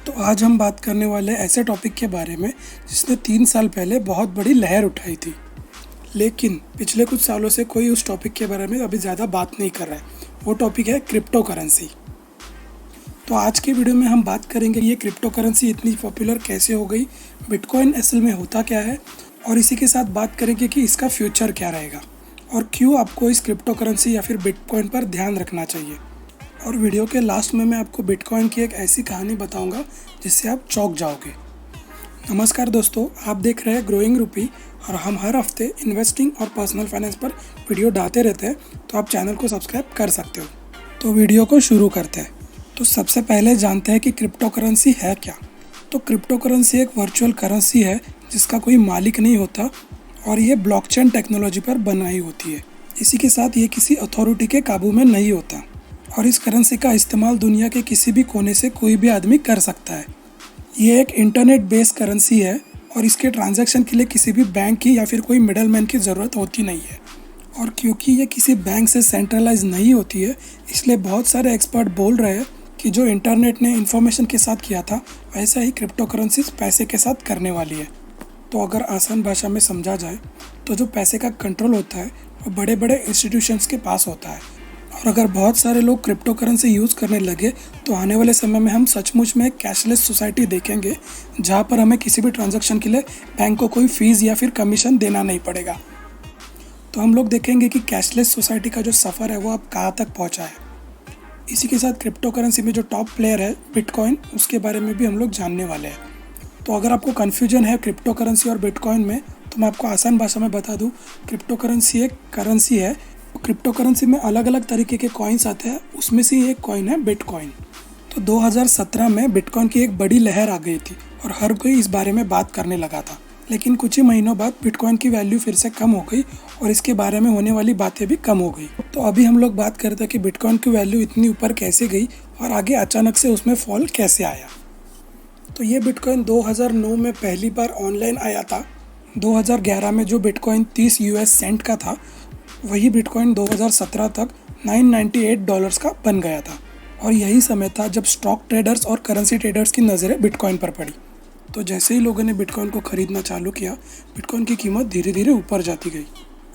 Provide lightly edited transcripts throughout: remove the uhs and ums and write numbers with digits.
तो आज हम बात करने वाले ऐसे टॉपिक के बारे में जिसने 3 साल पहले बहुत बड़ी लहर उठाई थी, लेकिन पिछले कुछ सालों से कोई उस टॉपिक के बारे में अभी ज़्यादा बात नहीं कर रहा है। वो टॉपिक है क्रिप्टो करेंसी। तो आज के वीडियो में हम बात करेंगे ये क्रिप्टो करेंसी इतनी पॉपुलर कैसे हो गई, बिटकॉइन असल में होता क्या है, और इसी के साथ बात करेंगे कि इसका फ्यूचर क्या रहेगा और क्यों आपको इस क्रिप्टो करेंसी या फिर बिटकॉइन पर ध्यान रखना चाहिए। और वीडियो के लास्ट में मैं आपको बिटकॉइन की एक ऐसी कहानी बताऊंगा जिससे आप चौंक जाओगे। नमस्कार दोस्तों, आप देख रहे हैं ग्रोइंग रूपी और हम हर हफ्ते इन्वेस्टिंग और पर्सनल फाइनेंस पर वीडियो डालते रहते हैं, तो आप चैनल को सब्सक्राइब कर सकते हो। तो वीडियो को शुरू करते हैं। तो सबसे पहले जानते हैं कि क्रिप्टो करेंसी है क्या। तो क्रिप्टो करेंसी एक वर्चुअल करेंसी है जिसका कोई मालिक नहीं होता और ये ब्लॉकचेन टेक्नोलॉजी पर बनाई होती है। इसी के साथ ये किसी अथॉरिटी के काबू में नहीं होता और इस करेंसी का इस्तेमाल दुनिया के किसी भी कोने से कोई भी आदमी कर सकता है। ये एक इंटरनेट बेस्ड करेंसी है और इसके ट्रांजैक्शन के लिए किसी भी बैंक की या फिर कोई मिडलमैन की ज़रूरत होती नहीं है। और क्योंकि ये किसी बैंक से सेंट्रलाइज नहीं होती है, इसलिए बहुत सारे एक्सपर्ट बोल रहे हैं कि जो इंटरनेट ने इंफॉर्मेशन के साथ किया था वैसा ही क्रिप्टो करेंसी पैसे के साथ करने वाली है। तो अगर आसान भाषा में समझा जाए तो जो पैसे का कंट्रोल होता है वो बड़े बड़े इंस्टीट्यूशंस के पास होता है। और अगर बहुत सारे लोग क्रिप्टो करेंसी यूज़ करने लगे तो आने वाले समय में हम सचमुच में एक कैशलेस सोसाइटी देखेंगे, जहाँ पर हमें किसी भी ट्रांजैक्शन के लिए बैंक को कोई फ़ीस या फिर कमीशन देना नहीं पड़ेगा। तो हम लोग देखेंगे कि कैशलेस सोसाइटी का जो सफ़र है वो अब कहाँ तक पहुँचा है। इसी के साथ क्रिप्टो करेंसी में जो टॉप प्लेयर है बिटकॉइन, उसके बारे में भी हम लोग जानने वाले हैं। तो अगर आपको कन्फ्यूजन है क्रिप्टो करेंसी और बिटकॉइन में, तो मैं आपको आसान भाषा में बता दूँ, क्रिप्टो करेंसी एक करेंसी है। क्रिप्टो करेंसी में अलग अलग तरीके के कॉइन्स आते हैं, उसमें से एक कॉइन है बिटकॉइन। तो 2017 में बिटकॉइन की एक बड़ी लहर आ गई थी और हर कोई इस बारे में बात करने लगा था। लेकिन कुछ ही महीनों बाद बिटकॉइन की वैल्यू फिर से कम हो गई और इसके बारे में होने वाली बातें भी कम हो गई। तो अभी हम लोग बात करते हैं कि बिटकॉइन की वैल्यू इतनी ऊपर कैसे गई और आगे अचानक से उसमें फॉल कैसे आया। तो ये बिटकॉइन 2009 में पहली बार ऑनलाइन आया था। 2011 में जो बिटकॉइन 30 यूएस सेंट का था, वही बिटकॉइन 2017 तक $998 का बन गया था। और यही समय था जब स्टॉक ट्रेडर्स और करेंसी ट्रेडर्स की नज़रें बिटकॉइन पर पड़ी। तो जैसे ही लोगों ने बिटकॉइन को ख़रीदना चालू किया, बिटकॉइन की कीमत धीरे धीरे ऊपर जाती गई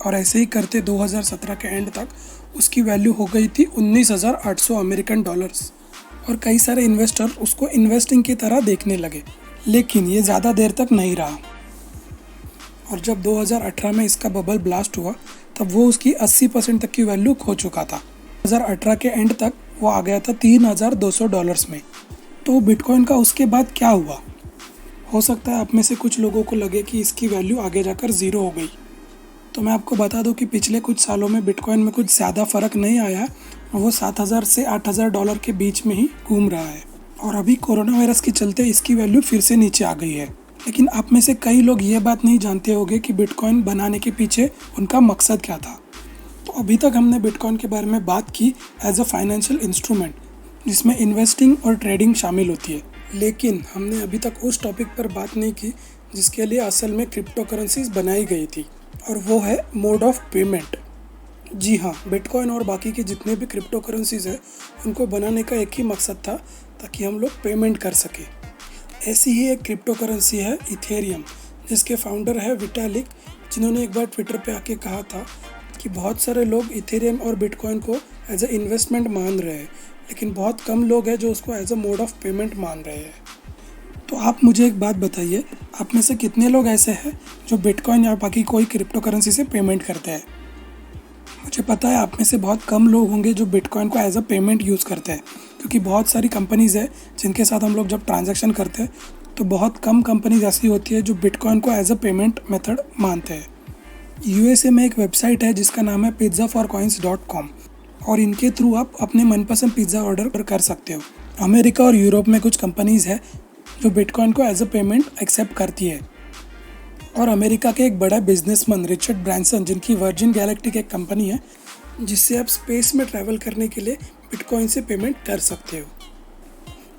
और ऐसे ही करते 2017 के एंड तक उसकी वैल्यू हो गई थी $19,800 और कई सारे इन्वेस्टर उसको इन्वेस्टिंग की तरह देखने लगे। लेकिन ये ज़्यादा देर तक नहीं रहा और जब 2018 में इसका बबल ब्लास्ट हुआ तब वो उसकी 80% तक की वैल्यू खो चुका था। 2018 के एंड तक वो आ गया था $3,200 में। तो बिटकॉइन का उसके बाद क्या हुआ? हो सकता है आप में से कुछ लोगों को लगे कि इसकी वैल्यू आगे जाकर ज़ीरो हो गई। तो मैं आपको बता दूं कि पिछले कुछ सालों में बिटकॉइन में कुछ ज़्यादा फ़र्क नहीं आया, वो $7,000 से $8,000 के बीच में ही घूम रहा है। और अभी कोरोना वायरस के चलते इसकी वैल्यू फिर से नीचे आ गई है। लेकिन आप में से कई लोग ये बात नहीं जानते होंगे कि बिटकॉइन बनाने के पीछे उनका मकसद क्या था। तो अभी तक हमने बिटकॉइन के बारे में बात की एज अ फाइनेंशियल इंस्ट्रूमेंट, जिसमें इन्वेस्टिंग और ट्रेडिंग शामिल होती है। लेकिन हमने अभी तक उस टॉपिक पर बात नहीं की जिसके लिए असल में क्रिप्टो करेंसीज बनाई गई थी, और वो है मोड ऑफ पेमेंट। जी हाँ, बिटकॉइन और बाकी के जितने भी क्रिप्टो करेंसीज हैं उनको बनाने का एक ही मकसद था, ताकि हम लोग पेमेंट कर सकें। ऐसी ही एक क्रिप्टो करेंसी है इथेरियम, जिसके फाउंडर है विटालिक, जिन्होंने एक बार ट्विटर पे आके कहा था कि बहुत सारे लोग इथेरियम और बिटकॉइन को एज अ इन्वेस्टमेंट मान रहे हैं, लेकिन बहुत कम लोग हैं जो उसको as a mode of payment मान रहे हैं। तो आप मुझे एक बात बताइए, आप में से कितने लोग ऐसे हैं जो बिटकॉइन या बाकी कोई क्रिप्टो करेंसी से पेमेंट करते हैं? मुझे पता है आप में से बहुत कम लोग होंगे जो बिटकॉइन को एज अ पेमेंट यूज़ करते हैं, क्योंकि बहुत सारी कंपनीज़ है जिनके साथ हम लोग जब ट्रांजैक्शन करते हैं तो बहुत कम कंपनीज ऐसी होती है जो बिटकॉइन को एज अ पेमेंट मेथड मानते हैं। यूएसए में एक वेबसाइट है जिसका नाम है pizzaforcoins.com और इनके थ्रू आप अपने मनपसंद पिज़्ज़ा ऑर्डर कर सकते हो। अमेरिका और यूरोप में कुछ कंपनीज़ है जो बिटकॉइन को एज अ पेमेंट एक्सेप्ट करती है। और अमेरिका के एक बड़ा बिजनेसमैन रिचर्ड ब्रांसन, जिनकी वर्जिन गैलेक्टिक एक कंपनी है जिससे आप स्पेस में ट्रैवल करने के लिए बिटकॉइन से पेमेंट कर सकते हो।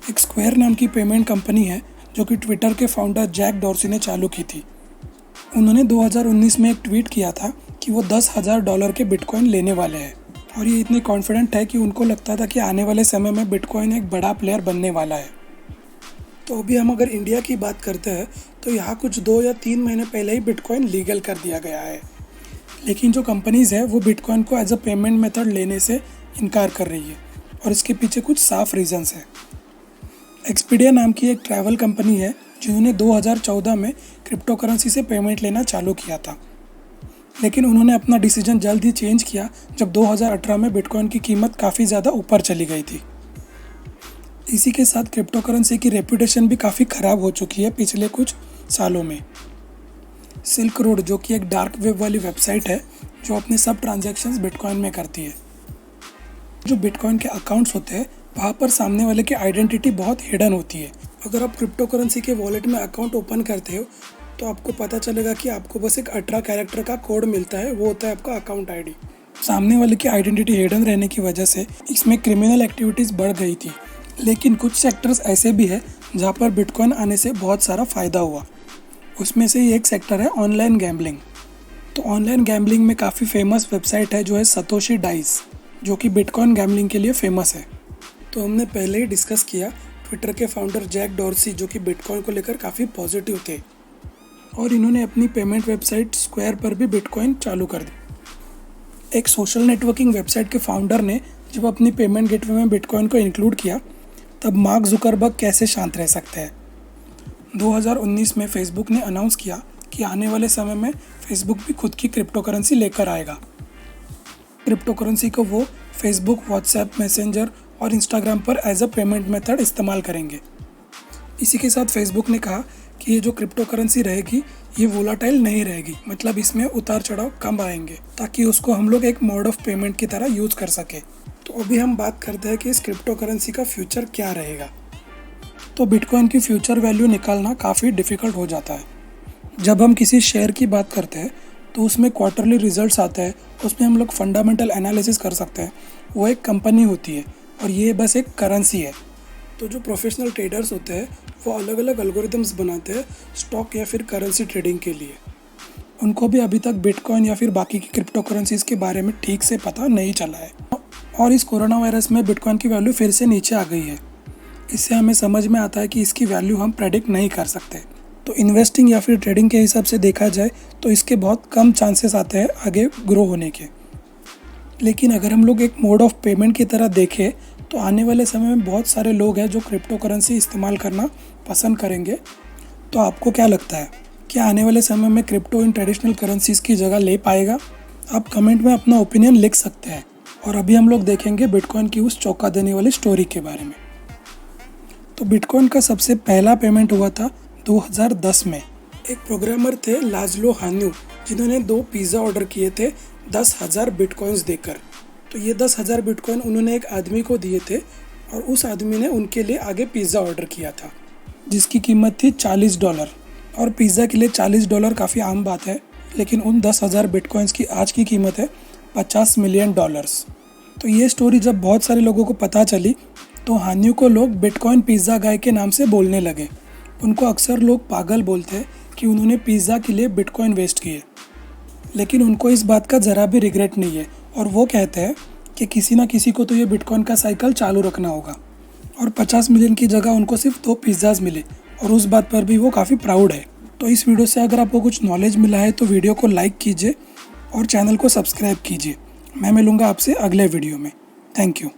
एक स्क्वायर नाम की पेमेंट कंपनी है जो कि ट्विटर के फाउंडर जैक डॉर्सी ने चालू की थी। उन्होंने 2019 में एक ट्वीट किया था कि वो $10,000 के बिटकॉइन लेने वाले हैं और ये इतने कॉन्फिडेंट है कि उनको लगता था कि आने वाले समय में बिटकॉइन एक बड़ा प्लेयर बनने वाला है। तो अभी हम अगर इंडिया की बात करते हैं तो यहाँ कुछ 2 या 3 महीने पहले ही बिटकॉइन लीगल कर दिया गया है। लेकिन जो कंपनीज़ है वो बिटकॉइन को एज अ पेमेंट मेथड लेने से इनकार कर रही है और इसके पीछे कुछ साफ रीजंस है। एक्सपीडिया नाम की एक ट्रैवल कंपनी है जिन्होंने 2014 में क्रिप्टो करेंसी से पेमेंट लेना चालू किया था, लेकिन उन्होंने अपना डिसीजन जल्द ही चेंज किया जब 2018 में बिटकॉइन की कीमत काफ़ी ज़्यादा ऊपर चली गई थी। इसी के साथ क्रिप्टो करेंसी की रेपुटेशन भी काफ़ी ख़राब हो चुकी है पिछले कुछ सालों में। सिल्क रोड जो कि एक डार्क वेब वाली वेबसाइट है जो अपने सब ट्रांजैक्शंस बिटकॉइन में करती है। जो बिटकॉइन के अकाउंट्स होते हैं वहाँ पर सामने वाले की आइडेंटिटी बहुत हिडन होती है। अगर आप क्रिप्टो करेंसी के वॉलेट में अकाउंट ओपन करते हो तो आपको पता चलेगा कि आपको बस एक 18 कैरेक्टर का कोड मिलता है, वो होता है आपका अकाउंट आईडी। सामने वाले की आइडेंटिटी हिडन रहने की वजह से इसमें क्रिमिनल एक्टिविटीज़ बढ़ गई थी। लेकिन कुछ सेक्टर्स ऐसे भी है जहाँ पर बिटकॉइन आने से बहुत सारा फ़ायदा हुआ। उसमें से ही एक सेक्टर है ऑनलाइन गैम्बलिंग। तो ऑनलाइन गैम्बलिंग में काफ़ी फेमस वेबसाइट है जो है सतोशी डाइस, जो कि बिटकॉइन गैम्बलिंग के लिए फेमस है। तो हमने पहले ही डिस्कस किया ट्विटर के फाउंडर जैक डॉर्सी जो कि बिटकॉइन को लेकर काफ़ी पॉजिटिव थे और इन्होंने अपनी पेमेंट वेबसाइट स्क्वायर पर भी बिटकॉइन चालू कर दी। एक सोशल नेटवर्किंग वेबसाइट के फाउंडर ने जब अपनी पेमेंट गेटवे में बिटकॉइन को इंक्लूड किया तब मार्क जुकरबर्ग कैसे शांत रह सकते हैं। 2019 में फेसबुक ने अनाउंस किया कि आने वाले समय में फेसबुक भी खुद की क्रिप्टो करेंसी लेकर आएगा। क्रिप्टो करेंसी को वो फेसबुक, व्हाट्सएप, मैसेंजर और इंस्टाग्राम पर एज अ पेमेंट मेथड इस्तेमाल करेंगे। इसी के साथ फेसबुक ने कहा कि ये जो क्रिप्टो करेंसी रहेगी ये वोलाटाइल नहीं रहेगी, मतलब इसमें उतार चढ़ाव कम आएंगे ताकि उसको हम लोग एक मोड ऑफ पेमेंट की तरह यूज़ कर सके। तो अभी हम बात करते हैं कि इस क्रिप्टो करेंसी का फ्यूचर क्या रहेगा। तो बिटकॉइन की फ्यूचर वैल्यू निकालना काफ़ी डिफ़िकल्ट हो जाता है। जब हम किसी शेयर की बात करते हैं तो उसमें क्वार्टरली रिजल्ट्स आते हैं, उसमें हम लोग फंडामेंटल एनालिसिस कर सकते हैं। वो एक कंपनी होती है और ये बस एक करेंसी है। तो जो प्रोफेशनल ट्रेडर्स होते हैं वो अलग अलग एल्गोरिदम्स बनाते हैं स्टॉक या फिर करेंसी ट्रेडिंग के लिए। उनको भी अभी तक बिटकॉइन या फिर बाकी की क्रिप्टो करेंसीज़ के बारे में ठीक से पता नहीं चला है। और इस कोरोना वायरस में बिटकॉइन की वैल्यू फिर से नीचे आ गई है। इससे हमें समझ में आता है कि इसकी वैल्यू हम प्रेडिक्ट नहीं कर सकते। तो इन्वेस्टिंग या फिर ट्रेडिंग के हिसाब से देखा जाए तो इसके बहुत कम चांसेस आते हैं आगे ग्रो होने के। लेकिन अगर हम लोग एक मोड ऑफ पेमेंट की तरह देखें तो आने वाले समय में बहुत सारे लोग हैं जो क्रिप्टो करेंसी इस्तेमाल करना पसंद करेंगे। तो आपको क्या लगता है, क्या आने वाले समय में क्रिप्टो इन ट्रेडिशनल करेंसीज़ की जगह ले पाएगा? आप कमेंट में अपना ओपिनियन लिख सकते हैं। और अभी हम लोग देखेंगे बिटकॉइन की उस चौंका देने वाली स्टोरी के बारे में। तो बिटकॉइन का सबसे पहला पेमेंट हुआ था 2010 में। एक प्रोग्रामर थे लाज़लो हान्यू जिन्होंने 2 पिज़्ज़ा ऑर्डर किए थे 10,000 बिटकॉइंस देकर। तो ये 10,000 बिटकॉइन उन्होंने एक आदमी को दिए थे और उस आदमी ने उनके लिए आगे पिज़्ज़ा ऑर्डर किया था जिसकी कीमत थी $40। और पिज़्ज़ा के लिए $40 काफ़ी आम बात है, लेकिन उन 10,000 बिटकॉइंस की आज की कीमत है $50 मिलियन। तो ये स्टोरी जब बहुत सारे लोगों को पता चली तो हान्यू को लोग बिटकॉइन पिज़्ज़ा गाय के नाम से बोलने लगे। उनको अक्सर लोग पागल बोलते हैं कि उन्होंने पिज़्ज़ा के लिए बिटकॉइन वेस्ट किए, लेकिन उनको इस बात का ज़रा भी रिग्रेट नहीं है और वो कहते हैं कि किसी ना किसी को तो ये बिटकॉइन का साइकिल चालू रखना होगा। और 50 मिलियन की जगह उनको सिर्फ 2 पिज़्ज़ाज़ मिले और उस बात पर भी वो काफ़ी प्राउड है। तो इस वीडियो से अगर आपको कुछ नॉलेज मिला है तो वीडियो को लाइक कीजिए और चैनल को सब्सक्राइब कीजिए। मैं मिलूँगा आपसे अगले वीडियो में। Thank you.